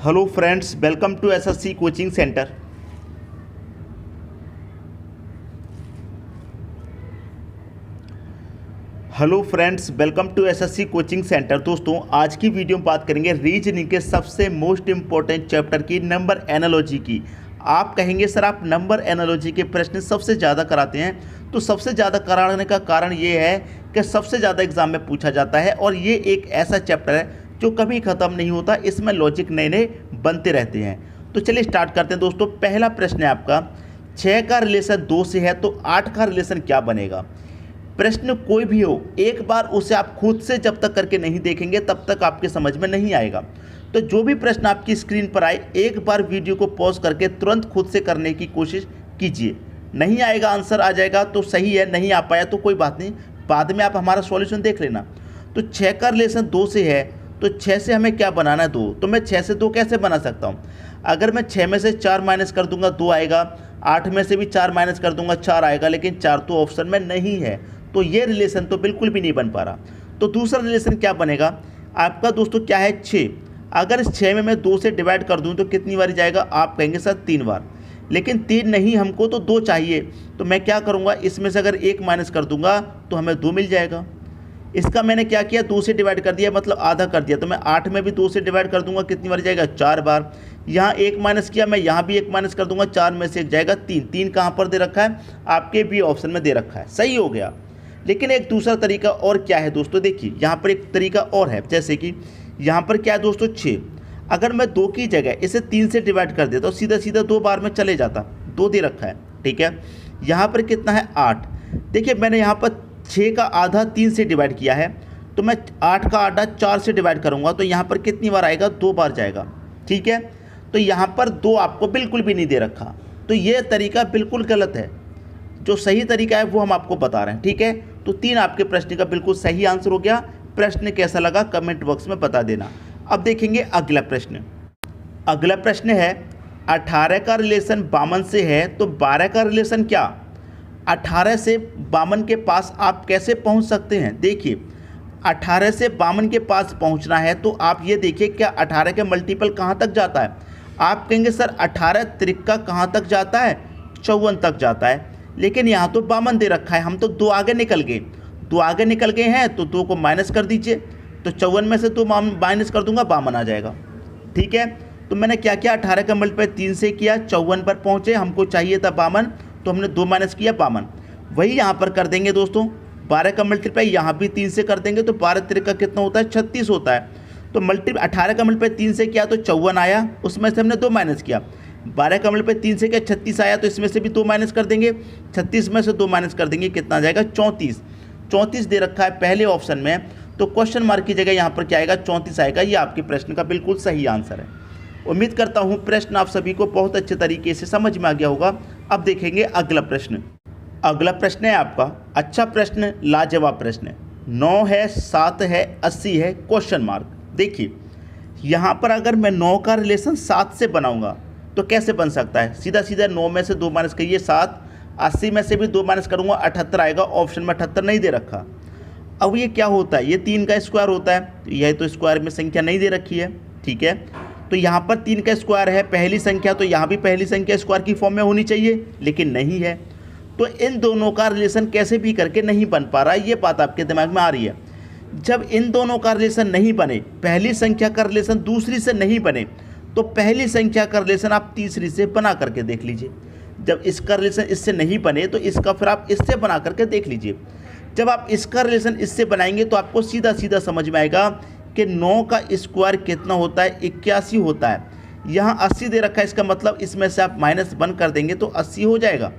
Hello friends, welcome to SSC coaching centre. Hello friends, welcome to SSC coaching centre. दोस्तों, आज की video में बात करेंगे रीजनिंग के सबसे मोस्ट इम्पोर्टेंट चैप्टर की नंबर एनालॉजी की। आप कहेंगे सर आप नंबर एनालॉजी के प्रश्न सबसे ज़्यादा कराते हैं, तो सबसे ज़्यादा कराने का कारण ये है कि सबसे ज़्यादा एग्जाम में पूछा जाता है और ये एक ऐसा चैप्टर है जो कभी ख़त्म नहीं होता। इसमें लॉजिक नए नए बनते रहते हैं। तो चलिए स्टार्ट करते हैं दोस्तों। पहला प्रश्न है आपका, 6 का रिलेशन 2 से है तो 8 का रिलेशन क्या बनेगा। प्रश्न कोई भी हो, एक बार उसे आप खुद से जब तक करके नहीं देखेंगे तब तक आपके समझ में नहीं आएगा। तो जो भी प्रश्न आपकी स्क्रीन पर आए, एक बार वीडियो को पॉज करके तुरंत खुद से करने की कोशिश कीजिए। नहीं आएगा, आंसर आ जाएगा तो सही है, नहीं आ पाया तो कोई बात नहीं, बाद में आप हमारा सॉल्यूशन देख लेना। तो 6 का रिलेशन 2 से है तो 6 से हमें क्या बनाना है, 2। तो मैं 6 से 2 कैसे बना सकता हूँ। अगर मैं 6 में से 4 माइनस कर दूंगा 2 आएगा, 8 में से भी 4 माइनस कर दूंगा 4 आएगा, लेकिन 4 तो ऑप्शन में नहीं है, तो ये रिलेशन तो बिल्कुल भी नहीं बन पा रहा। तो दूसरा रिलेशन क्या बनेगा आपका दोस्तों, क्या है 6। अगर इस 6 में मैं 2 से डिवाइड कर दूँ तो कितनी बार जाएगा, आप कहेंगे सर 3 बार, लेकिन 3 नहीं, हमको तो 2 चाहिए। तो मैं क्या करूँगा, इसमें से अगर 1 माइनस कर दूंगा तो हमें 2 मिल जाएगा। इसका मैंने क्या किया, 2 से डिवाइड कर दिया, मतलब आधा कर दिया। तो मैं 8 में भी 2 से डिवाइड कर दूंगा, कितनी बार जाएगा, 4 बार। यहाँ 1 माइनस किया, मैं यहाँ भी 1 माइनस कर दूंगा, 4 में से 1 जाएगा 3। 3 कहाँ पर दे रखा है, आपके बी ऑप्शन में दे रखा है, सही हो गया। लेकिन एक दूसरा तरीका और क्या है दोस्तों, देखिए यहाँ पर एक तरीका और है। जैसे कि यहाँ पर क्या है दोस्तों, 6। अगर मैं 2 की जगह इसे 3 से डिवाइड कर देता तो सीधा सीधा 2 बार में चले जाता, 2 दे रखा है, ठीक है। यहाँ पर कितना है, 8। देखिए मैंने यहाँ पर 6 का आधा 3 से डिवाइड किया है, तो मैं 8 का आधा 4 से डिवाइड करूँगा तो यहाँ पर कितनी बार आएगा, 2 बार जाएगा, ठीक है। तो यहाँ पर 2 आपको बिल्कुल भी नहीं दे रखा, तो ये तरीका बिल्कुल गलत है। जो सही तरीका है वो हम आपको बता रहे हैं, ठीक है। तो 3 आपके प्रश्न का बिल्कुल सही आंसर हो गया। प्रश्न कैसा लगा कमेंट बॉक्स में बता देना। अब देखेंगे अगला प्रश्न। अगला प्रश्न है, 18 का रिलेशन 52 से है तो 12 का रिलेशन क्या। 18 से 52 के पास आप कैसे पहुंच सकते हैं। देखिए 18 से 52 के पास पहुंचना है तो आप ये देखिए, क्या 18 के मल्टीपल कहां तक जाता है। आप कहेंगे सर 18 त्रिका कहां तक जाता है, 54 तक जाता है, लेकिन यहाँ तो 52 दे रखा है, हम तो 2 आगे निकल गए। 2 आगे निकल गए हैं तो 2 को माइनस कर दीजिए, तो 54 में से 2 माइनस कर दूंगा, 52 आ जाएगा, ठीक है। तो मैंने क्या किया, 18 का मल्टीप्लाई 3 से किया, 54 पर पहुँचे, हमको चाहिए था 52, तो हमने 2 माइनस किया 52। वही यहाँ पर कर देंगे दोस्तों, 12 का मल्टीप्लाई यहाँ भी 3 से कर देंगे तो 12 त्रिका कितना होता है, 36 होता है। तो 18 का मल्टीप्लाई 3 से किया तो 54 आया, उसमें से हमने 2 माइनस किया। 12 का मल्टीप्लाई 3 से किया 36 आया, तो इसमें से भी 2 माइनस कर देंगे, 36 में से 2 माइनस कर देंगे, कितना आ जाएगा, 34। 34 दे रखा है पहले ऑप्शन में, तो क्वेश्चन मार्क की जगह यहाँ पर क्या आएगा, 34 आएगा। ये आपके प्रश्न का बिल्कुल सही आंसर है। उम्मीद करता हूँ प्रश्न आप सभी को बहुत अच्छे तरीके से समझ में आ गया होगा। अब देखेंगे अगला प्रश्न। अगला प्रश्न है आपका, अच्छा प्रश्न, लाजवाब प्रश्न। 9 है, 7 है, 80 है, क्वेश्चन मार्क। देखिए यहाँ पर अगर मैं 9 का रिलेशन 7 से बनाऊंगा तो कैसे बन सकता है, सीधा सीधा 9 में से 2 माइनस करिए 7, 80 में से भी 2 माइनस करूँगा 78 आएगा, ऑप्शन में 78 नहीं दे रखा। अब ये क्या होता है, ये 3 का स्क्वायर होता है, तो यह तो स्क्वायर में संख्या नहीं दे रखी है, ठीक है। तो यहाँ पर 3 का स्क्वायर है, पहली संख्या, तो यहाँ भी पहली संख्या स्क्वायर की फॉर्म में होनी चाहिए, लेकिन नहीं है। तो इन दोनों का रिलेशन कैसे भी करके नहीं बन पा रहा है, ये बात आपके दिमाग में आ रही है। जब इन दोनों का रिलेशन नहीं बने, पहली संख्या का रिलेशन दूसरी से नहीं बने, तो पहली संख्या का रिलेशन आप तीसरी से बना करके देख लीजिए। जब इसका रिलेशन इससे नहीं बने तो इसका फिर आप इससे बना करके देख लीजिए। जब आप इसका रिलेशन इससे बनाएंगे तो आपको सीधा सीधा समझ में आएगा कि 9 का स्क्वायर कितना होता है, 81 होता है। यहाँ 80 दे रखा है, इसका मतलब इसमें से आप -1 कर देंगे तो 80 हो जाएगा।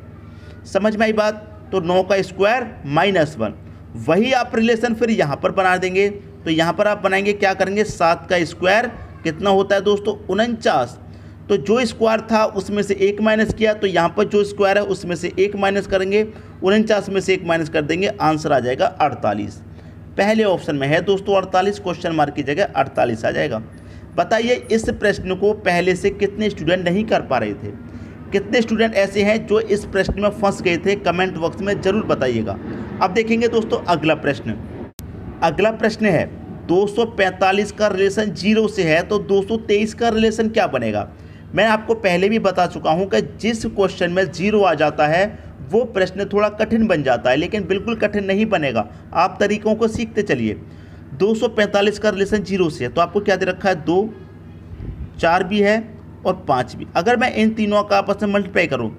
समझ में आई बात। तो 9 का स्क्वायर -1, वही आप रिलेशन फिर यहाँ पर बना देंगे। तो यहाँ पर आप बनाएंगे, क्या करेंगे, 7 का स्क्वायर कितना होता है दोस्तों, 49। तो जो स्क्वायर था उसमें से 1 माइनस किया, तो यहाँ पर जो स्क्वायर है उसमें से 1 माइनस करेंगे, 49 में से 1 माइनस कर देंगे, आंसर आ जाएगा 48। पहले ऑप्शन में है दोस्तों 48, क्वेश्चन मार्क की जगह 48 आ जाएगा। बताइए इस प्रश्न को पहले से कितने स्टूडेंट नहीं कर पा रहे थे, कितने स्टूडेंट ऐसे हैं जो इस प्रश्न में फंस गए थे, कमेंट बॉक्स में ज़रूर बताइएगा। अब देखेंगे दोस्तों अगला प्रश्न। अगला प्रश्न है 245 का रिलेशन 0 से है तो 223 का रिलेशन क्या बनेगा। मैं आपको पहले भी बता चुका हूं कि जिस क्वेश्चन में 0 आ जाता है वो प्रश्न थोड़ा कठिन बन जाता है, लेकिन बिल्कुल कठिन नहीं बनेगा। आप तरीकों को सीखते चलिए। 245 का रिलेशन 0 से है तो आपको क्या दे रखा है, 2, 4 भी है और 5 भी। अगर मैं इन तीनों का आपस में मल्टीप्लाई करूँ,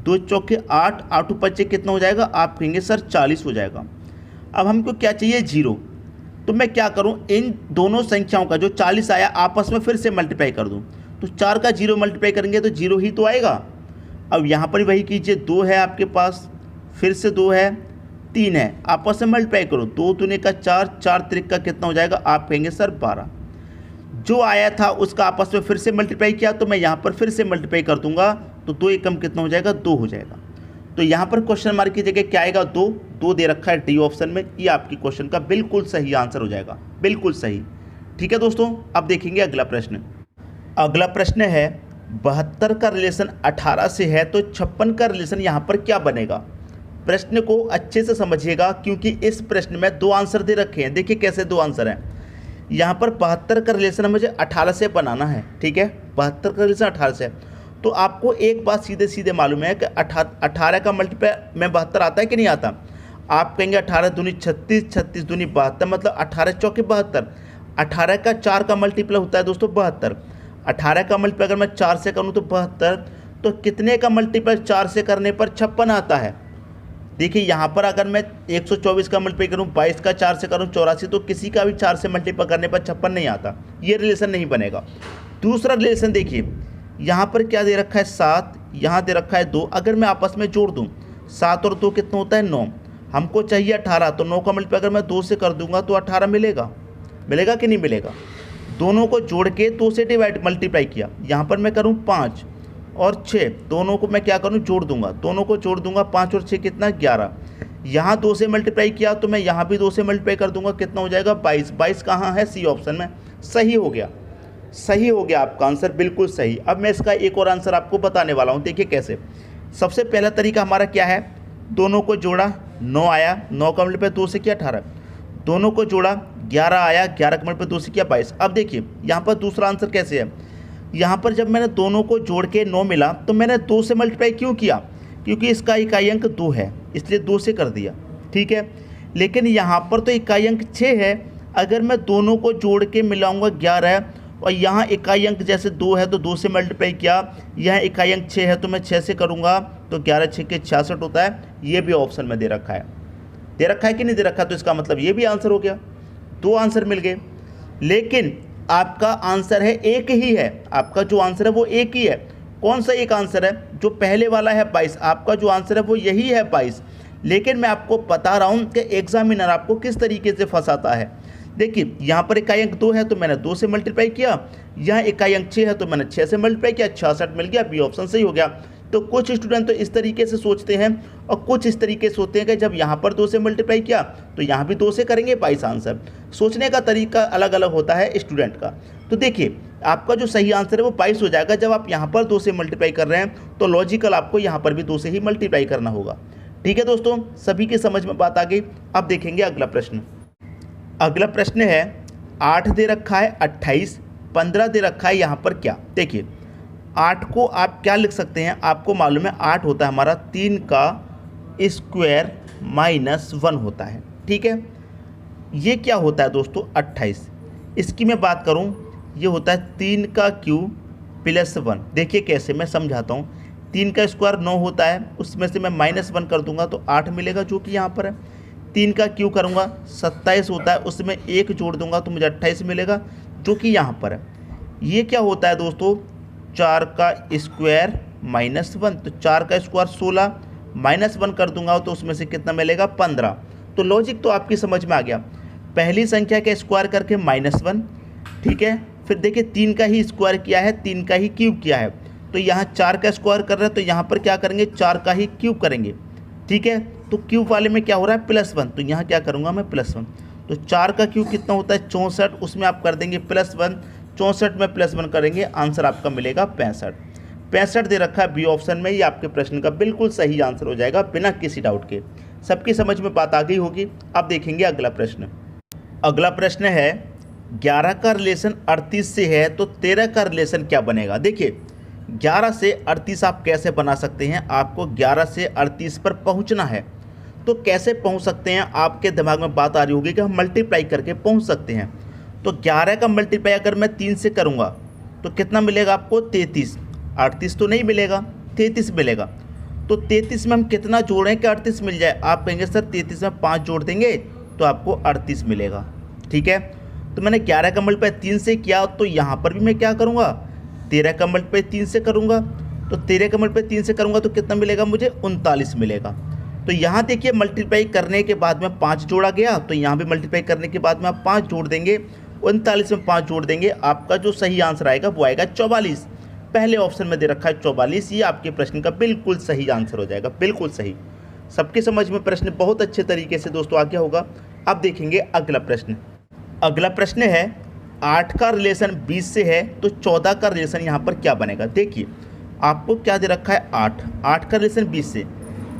2 चौके 8, 8 5 कितना हो जाएगा, आप कहेंगे सर 40 हो जाएगा। अब हमको क्या चाहिए, 0। तो मैं क्या करूं, इन दोनों संख्याओं का जो 40 आया आपस में फिर से मल्टीप्लाई कर दूं। तो 4 का 0 मल्टीप्लाई करेंगे तो 0 ही तो आएगा। अब यहाँ पर वही कीजिए, 2 है आपके पास, फिर से 2 है, 3 है, आपस में मल्टीप्लाई करो। 2 दूने का 4, 4 त्रिक का कितना हो जाएगा, आप कहेंगे सर 12। जो आया था उसका आपस में फिर से मल्टीप्लाई किया तो मैं यहाँ पर फिर से मल्टीप्लाई कर दूंगा तो 2 एकम कितना हो जाएगा, 2 हो जाएगा। तो यहाँ पर क्वेश्चन मार्क की जगह क्या आएगा, 2। 2 दे रखा है डी ऑप्शन में, ये आपकी क्वेश्चन का बिल्कुल सही आंसर हो जाएगा, बिल्कुल सही। ठीक है दोस्तों, अब देखेंगे अगला प्रश्न। अगला प्रश्न है 72 का रिलेशन 18 से है तो 56 का रिलेशन यहाँ पर क्या बनेगा। प्रश्न को अच्छे से समझिएगा क्योंकि इस प्रश्न में 2 आंसर दे रखे हैं। देखिए कैसे 2 आंसर हैं। यहाँ पर 72 का रिलेशन मुझे 18 से बनाना है, ठीक है। 72 का रिलेशन 18 से है तो आपको एक बात सीधे सीधे मालूम है कि 18 का मल्टीप्लाई में 72 आता है कि नहीं आता। आप कहेंगे 18 दूनी 36, 36 दूनी 72, मतलब 18 चौके 72। 18 का 4 का मल्टीप्लाई होता है दोस्तों 72। 18 का मल्टीप्लाई अगर मैं 4 से करूँ तो 72, तो कितने का मल्टीप्लाई 4 से करने पर 56 आता है। देखिए यहाँ पर अगर मैं 124 का मल्टीप्लाई करूँ, 22 का 4 से करूँ 84, तो किसी का भी 4 से मल्टीप्लाई करने पर 56 नहीं आता, ये रिलेशन नहीं बनेगा। दूसरा रिलेशन देखिए, यहाँ पर क्या दे रखा है, 7, यहाँ दे रखा है 2। अगर मैं आपस में जोड़ दूँ, 7 और 2 कितना होता है, 9। हमको चाहिए 18, तो 9 का मल्टीप्लाई अगर मैं 2 से कर दूंगा तो 18 मिलेगा। मिलेगा कि नहीं मिलेगा। दोनों को जोड़ के 2 से डिवाइड मल्टीप्लाई किया, यहाँ पर मैं करूँ 5 और 6, दोनों को मैं क्या करूँ, जोड़ दूंगा। दोनों को जोड़ दूंगा, 5 और 6 कितना, 11। यहाँ 2 से मल्टीप्लाई किया तो मैं यहाँ भी 2 से मल्टीप्लाई कर दूंगा, कितना हो जाएगा, 22। 22 कहाँ है, सी ऑप्शन में। सही हो गया, सही हो गया आपका आंसर, बिल्कुल सही। अब मैं इसका एक और आंसर आपको बताने वाला हूँ। देखिए कैसे। सबसे पहला तरीका हमारा क्या है, दोनों को जोड़ा, 9 आया, 9 का मल्टीप्लाई 2 से किया 18। दोनों को जोड़ा, 11 आया, 11 का मल्टीप्लाई 2 से किया 22। अब देखिए यहाँ पर दूसरा आंसर कैसे है। यहाँ पर जब मैंने दोनों को जोड़ के 9 मिला तो मैंने 2 से मल्टीप्लाई क्यों किया, क्योंकि इसका इकाई अंक 2 है, इसलिए 2 से कर दिया, ठीक है। लेकिन यहाँ पर तो इकाई अंक 6 है। अगर मैं दोनों को जोड़ के मिलाऊंगा 11 और यहाँ इकाई अंक जैसे 2 है तो 2 से मल्टीप्लाई किया, यहाँ इकाई अंक 6 है तो मैं 6 से करूँगा तो 11 6 के 66 होता है। ये भी ऑप्शन में दे रखा है, दे रखा है कि नहीं दे रखा, तो इसका मतलब ये भी आंसर हो गया। 2 आंसर मिल गए, लेकिन आपका आंसर है एक ही है। आपका जो आंसर है वो एक ही है। कौन सा एक आंसर है, जो पहले वाला है 22, आपका जो आंसर है वो यही है 22। लेकिन मैं आपको बता रहा हूँ कि एग्जामिनर आपको किस तरीके से फंसाता है। देखिए यहाँ पर इकाई अंक 2 है तो मैंने 2 से मल्टीप्लाई किया, यहाँ इकाई अंक 6 है तो मैंने 6 से मल्टीप्लाई किया, 66 मिल गया, बी ऑप्शन सही हो गया। तो कुछ स्टूडेंट तो इस तरीके से सोचते हैं और कुछ इस तरीके से सोचते हैं कि जब यहाँ पर 2 से मल्टीप्लाई किया तो यहाँ भी 2 से करेंगे 22 आंसर। सोचने का तरीका अलग अलग होता है स्टूडेंट का। तो देखिए आपका जो सही आंसर है वो 22 हो जाएगा। जब आप यहाँ पर 2 से मल्टीप्लाई कर रहे हैं तो लॉजिकल आपको यहाँ पर भी 2 से ही मल्टीप्लाई करना होगा। ठीक है दोस्तों, सभी के समझ में बात आ गई। अब देखेंगे अगला प्रश्न। अगला प्रश्न है 8 दे रखा है 28, 15 दे रखा है यहाँ पर क्या। देखिए 8 को आप क्या लिख सकते हैं, आपको मालूम है 8 होता है हमारा 3 का स्क्वायर माइनस 1 होता है, ठीक है। ये क्या होता है दोस्तों 28, इसकी मैं बात करूं ये होता है 3 का क्यूब प्लस 1। देखिए कैसे, मैं समझाता हूं। 3 का स्क्वायर 9 होता है, उसमें से मैं माइनस 1 कर दूंगा तो 8 मिलेगा, जो कि यहाँ पर है। 3 का क्यूब करूँगा 27 होता है, उसमें 1 जोड़ दूंगा तो मुझे 28 मिलेगा, जो कि यहाँ पर है। ये क्या होता है दोस्तों 4 का स्क्वायर माइनस 1, तो 4 का स्क्वायर 16 माइनस 1 कर दूंगा तो उसमें से कितना मिलेगा 15। तो लॉजिक तो आपकी समझ में आ गया। पहली संख्या का स्क्वायर करके -1, ठीक है। फिर देखिए 3 का ही स्क्वायर किया है, 3 का ही क्यूब किया है, तो यहाँ 4 का स्क्वायर कर रहे हैं तो यहाँ पर क्या करेंगे 4 का ही क्यूब करेंगे, ठीक है। तो क्यूब वाले में क्या हो रहा है +1, तो यहाँ क्या करूँगा मैं +1। तो 4 का क्यूब कितना होता है 64, उसमें आप कर देंगे +1, 64 में +1 करेंगे, आंसर आपका मिलेगा 65। 65 दे रखा है बी ऑप्शन में, ये आपके प्रश्न का बिल्कुल सही आंसर हो जाएगा बिना किसी डाउट के। सबकी समझ में बात आ गई होगी। अब देखेंगे अगला प्रश्न। अगला प्रश्न है 11 का रिलेशन 38 से है तो 13 का रिलेशन क्या बनेगा। देखिए 11 से 38 आप कैसे बना सकते हैं, आपको 11 से 38 पर पहुंचना है। तो कैसे पहुंच सकते हैं, आपके दिमाग में बात आ रही होगी कि हम मल्टीप्लाई करके पहुंच सकते हैं। तो 11 का मल्टीप्लाई अगर मैं 3 से करूंगा तो कितना मिलेगा आपको, 33। 38 तो नहीं मिलेगा, 33 मिलेगा। तो 33 में हम कितना जोड़ें कि 38 मिल जाए। आप कहेंगे सर 33 में 5 जोड़ देंगे तो आपको 38 मिलेगा। ठीक है, तो मैंने 11 का मल्टीप्लाई 3 से किया, तो यहाँ पर भी मैं क्या करूँगा, 13 का मल्टीप्लाई 3 से करूँगा। तो 13 का मल्टीप्लाई 3 से करूँगा तो कितना मिलेगा मुझे, 39 मिलेगा। तो यहाँ देखिए मल्टीप्लाई करने के बाद में 5 जोड़ा गया, तो यहाँ भी मल्टीप्लाई करने के बाद में आप 5 जोड़ देंगे, 39 में 5 जोड़ देंगे, आपका जो सही आंसर आएगा वो आएगा 44। पहले ऑप्शन में दे रखा है 44, ये आपके प्रश्न का बिल्कुल सही आंसर हो जाएगा, बिल्कुल सही। सबके समझ में प्रश्न बहुत अच्छे तरीके से दोस्तों आ गया होगा। अब देखेंगे अगला प्रश्न। अगला प्रश्न है 8 का रिलेशन 20 से है तो 14 का रिलेशन यहाँ पर क्या बनेगा। देखिए आपको क्या दे रखा है, 8 का रिलेशन 20 से।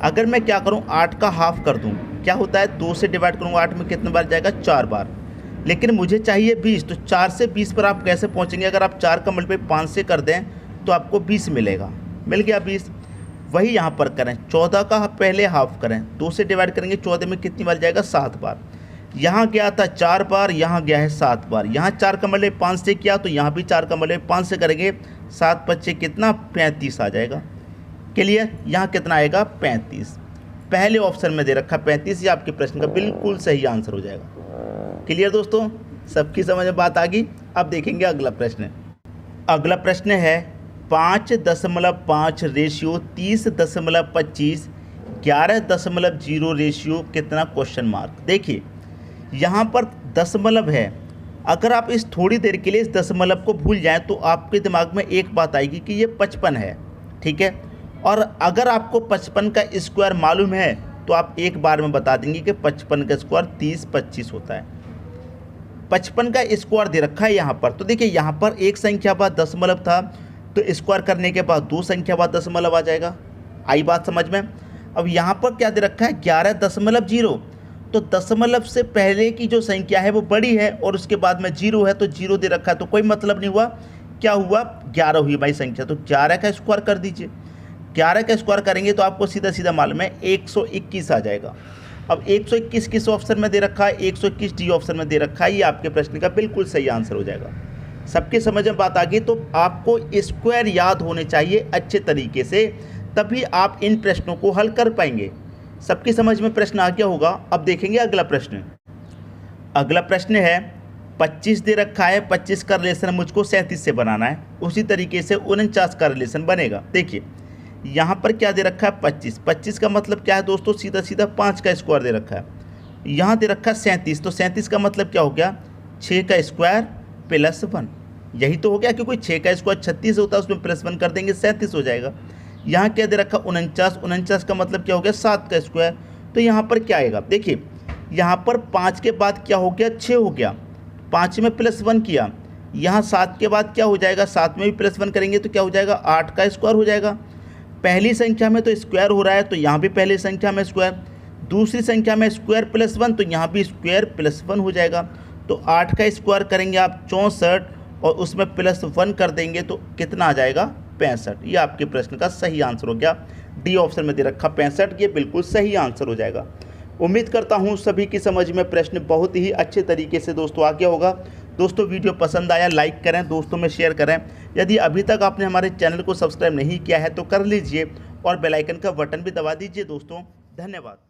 अगर मैं क्या करूँ, 8 का हाफ कर दूँ, क्या होता है, 2 से डिवाइड करूँगा, 8 में कितने बार जाएगा, 4 बार। लेकिन मुझे चाहिए 20, तो 4 से 20 पर आप कैसे पहुँचेंगे। अगर आप 4 का मल्टीप्लाई 5 से कर दें तो आपको 20 मिलेगा, मिल गया 20। वही यहाँ पर करें, 14 का पहले हाफ करें, 2 से डिवाइड करेंगे, 14 में कितनी बार जाएगा, 7 बार। यहाँ गया था 4 बार, यहाँ गया है 7 बार। यहाँ 4 का मल्टीप्लाई 5 से किया तो यहाँ भी 4 का मल्टीप्लाई 5 से करेंगे, 7 5 कितना, 35 आ जाएगा। क्लियर, यहाँ कितना आएगा, 35। पहले ऑप्शन में दे रखा 35, ये आपके प्रश्न का बिल्कुल सही आंसर हो जाएगा। क्लियर दोस्तों, सबकी समझ में बात आ गई। अब देखेंगे अगला प्रश्न। अगला प्रश्न है 5.5 रेशियो 30.25 11.0 रेशियो कितना, क्वेश्चन मार्क। देखिए यहाँ पर दशमलव है, अगर आप इस थोड़ी देर के लिए इस दशमलव को भूल जाएं तो आपके दिमाग में एक बात आएगी कि ये 55 है। ठीक है, और अगर आपको 55 का स्क्वायर मालूम है तो आप एक बार में बता देंगे कि 55 का स्क्वायर 30-25 होता है। 55 का स्क्वायर दे रखा है यहाँ पर। तो देखिए यहाँ पर एक संख्या बाद दशमलव था, तो स्क्वायर करने के बाद 2 संख्या बाद दशमलव आ जाएगा। आई बात समझ में। अब यहाँ पर क्या दे रखा है, 11.0, तो दशमलव से पहले की जो संख्या है वो बड़ी है और उसके बाद में 0 है, तो 0 दे रखा है, तो कोई मतलब नहीं हुआ। क्या हुआ, 11 हुई भाई संख्या, तो 11 का स्क्वायर कर दीजिए। 11 का स्क्वायर करेंगे तो आपको सीधा सीधा मालूम है 121 आ जाएगा। अब 121 किस ऑप्शन में दे रखा है, 121 डी ऑप्शन में दे रखा है, ये आपके प्रश्न का बिल्कुल सही आंसर हो जाएगा। सबके समझ में बात आ गई। तो आपको स्क्वायर याद होने चाहिए अच्छे तरीके से, तभी आप इन प्रश्नों को हल कर पाएंगे। सबकी समझ में प्रश्न आ गया होगा। अब देखेंगे अगला प्रश्न। अगला प्रश्न है 25 दे रखा है, 25 का रिलेशन मुझको 37 से बनाना है, उसी तरीके से 49 का रिलेशन बनेगा। देखिए यहाँ पर क्या दे रखा है, 25 का मतलब क्या है दोस्तों, सीधा सीधा 5 का स्क्वायर दे रखा है। यहाँ दे रखा है 37, तो 37 का मतलब क्या हो गया, 6 का स्क्वायर प्लस 1। यही तो हो गया, क्योंकि 6 का स्क्वायर 36 होता है, उसमें प्लस 1 कर देंगे 37 हो जाएगा। यहाँ क्या दे रखा, 49 का मतलब क्या हो गया, 7 का स्क्वायर। तो यहाँ पर क्या आएगा, देखिए यहाँ पर 5 के बाद क्या हो गया, 6 हो गया, 5 में प्लस 1 किया। यहाँ 7 के बाद क्या हो जाएगा, 7 में भी प्लस 1 करेंगे तो क्या हो जाएगा, 8 का स्क्वायर हो जाएगा। पहली संख्या में तो स्क्वायर हो रहा है, तो यहाँ भी पहली संख्या में स्क्वायर, दूसरी संख्या में स्क्वायर प्लस 1, तो यहाँ भी स्क्वायर प्लस 1 हो जाएगा। तो 8 का स्क्वायर करेंगे आप 64 और उसमें प्लस 1 कर देंगे तो कितना आ जाएगा, 65। ये आपके प्रश्न का सही आंसर हो गया। डी ऑप्शन में दे रखा 65, ये बिल्कुल सही आंसर हो जाएगा। उम्मीद करता हूँ सभी की समझ में प्रश्न बहुत ही अच्छे तरीके से दोस्तों आ गया होगा। दोस्तों वीडियो पसंद आया लाइक करें, दोस्तों में शेयर करें। यदि अभी तक आपने हमारे चैनल को सब्सक्राइब नहीं किया है तो कर लीजिए और बेल आइकन का बटन भी दबा दीजिए दोस्तों। धन्यवाद।